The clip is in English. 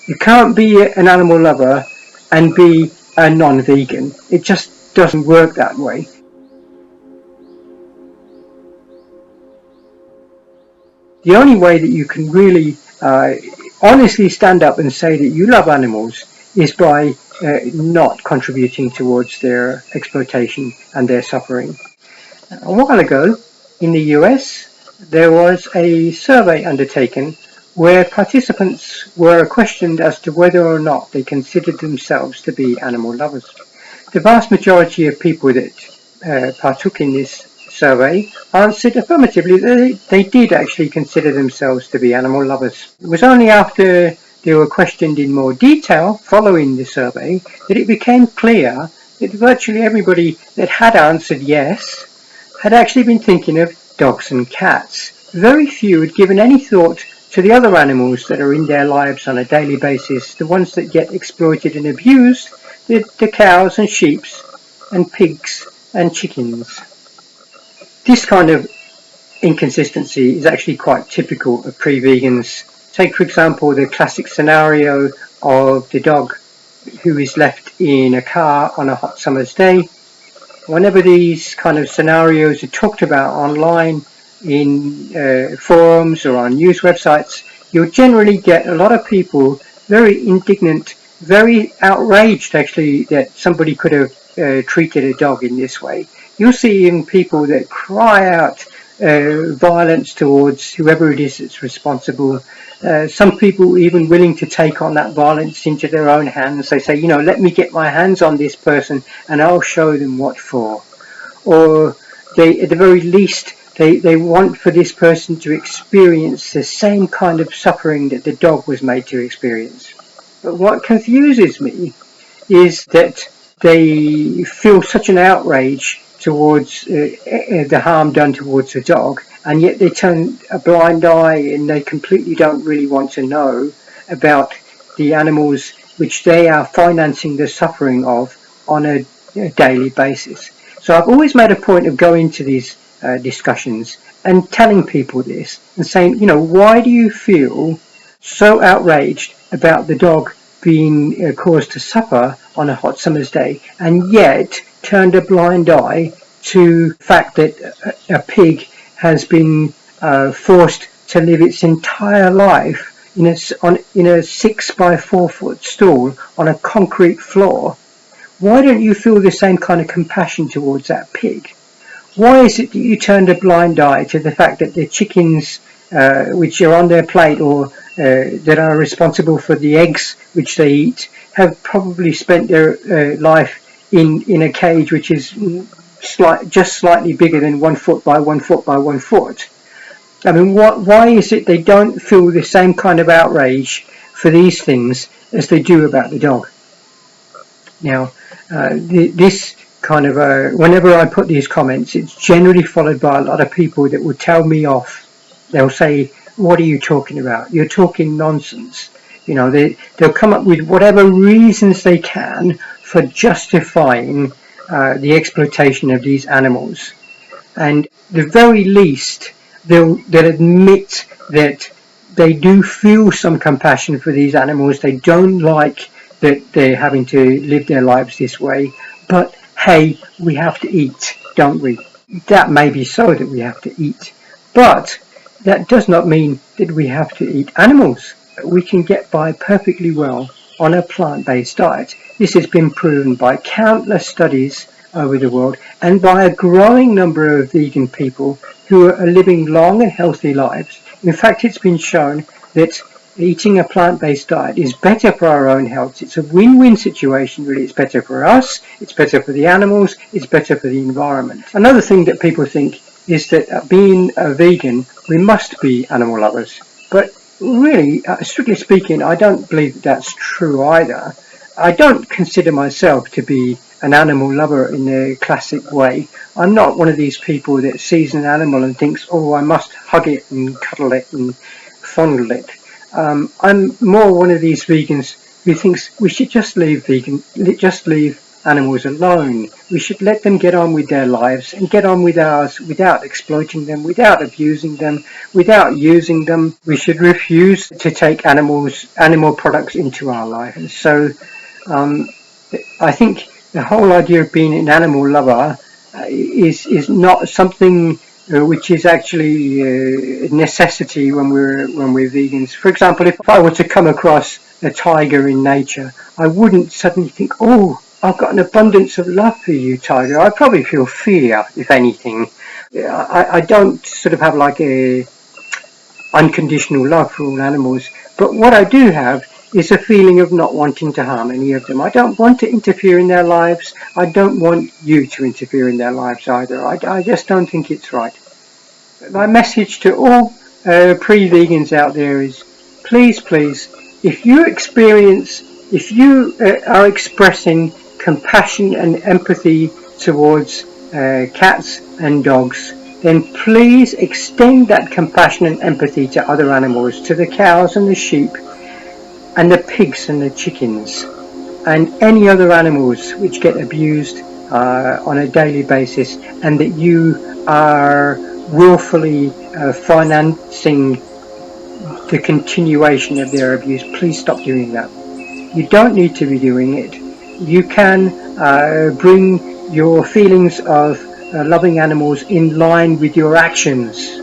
You can't be an animal lover and be a non-vegan. It just doesn't work that way. The only way that you can really honestly stand up and say that you love animals is by not contributing towards their exploitation and their suffering. A while ago in the US, there was a survey undertaken where participants were questioned as to whether or not they considered themselves to be animal lovers. The vast majority of people that partook in this survey answered affirmatively that they did actually consider themselves to be animal lovers. It was only after they were questioned in more detail following the survey that it became clear that virtually everybody that had answered yes had actually been thinking of dogs and cats. Very few had given any thought to the other animals that are in their lives on a daily basis, the ones that get exploited and abused, the cows and sheep and pigs and chickens. This kind of inconsistency is actually quite typical of pre-vegans. Take, for example, the classic scenario of the dog who is left in a car on a hot summer's day. Whenever these kind of scenarios are talked about online in forums or on news websites, you'll generally get a lot of people very indignant, very outraged actually that somebody could have treated a dog in this way. You'll see even people that cry out violence towards whoever it is that's responsible. Some people even willing to take on that violence into their own hands. They say, let me get my hands on this person and I'll show them what for. Or they, at the very least, they want for this person to experience the same kind of suffering that the dog was made to experience. But what confuses me is that they feel such an outrage towards the harm done towards the dog, and yet they turn a blind eye and they completely don't really want to know about the animals which they are financing the suffering of on a daily basis. So I've always made a point of going to these discussions and telling people this and saying, why do you feel so outraged about the dog being caused to suffer on a hot summer's day, and yet turned a blind eye to the fact that a pig has been forced to live its entire life in a 6 by 4 foot stall on a concrete floor? Why don't you feel the same kind of compassion towards that pig? Why is it that you turned a blind eye to the fact that the chickens which are on their plate or that are responsible for the eggs which they eat have probably spent their life in a cage which is just slightly bigger than 1 foot by 1 foot by 1 foot? I mean, why is it they don't feel the same kind of outrage for these things as they do about the dog? Now, this kind of whenever I put these comments, it's generally followed by a lot of people that will tell me off. They'll say, "What are you talking about? You're talking nonsense." They'll come up with whatever reasons they can for justifying the exploitation of these animals, and the very least they'll admit that they do feel some compassion for these animals. They don't like that they're having to live their lives this way, but hey, we have to eat, don't we? That may be so that we have to eat, but that does not mean that we have to eat animals. We can get by perfectly well on a plant-based diet. This has been proven by countless studies over the world and by a growing number of vegan people who are living long and healthy lives. In fact, it's been shown that eating a plant-based diet is better for our own health. It's a win-win situation, really. It's better for us, it's better for the animals, it's better for the environment. Another thing that people think is that being a vegan, we must be animal lovers. But really, strictly speaking, I don't believe that that's true either. I don't consider myself to be an animal lover in the classic way. I'm not one of these people that sees an animal and thinks, oh, I must hug it and cuddle it and fondle it. I'm more one of these vegans who thinks we should just leave animals alone. We should let them get on with their lives and get on with ours without exploiting them, without abusing them, without using them. We should refuse to take animal products into our lives. So I think the whole idea of being an animal lover is not something which is actually a necessity when we're vegans. For example, if I were to come across a tiger in nature, I wouldn't suddenly think, "Oh, I've got an abundance of love for you, tiger." I'd probably feel fear, if anything. I don't sort of have like a unconditional love for all animals, but what I do have is a feeling of not wanting to harm any of them. I don't want to interfere in their lives. I don't want you to interfere in their lives either. I just don't think it's right. My message to all pre-vegans out there is, please, if you are expressing compassion and empathy towards cats and dogs, then please extend that compassion and empathy to other animals, to the cows and the sheep and the pigs and the chickens and any other animals which get abused on a daily basis, and that you are willfully financing the continuation of their abuse. Please stop doing that. You don't need to be doing it. You can bring your feelings of loving animals in line with your actions.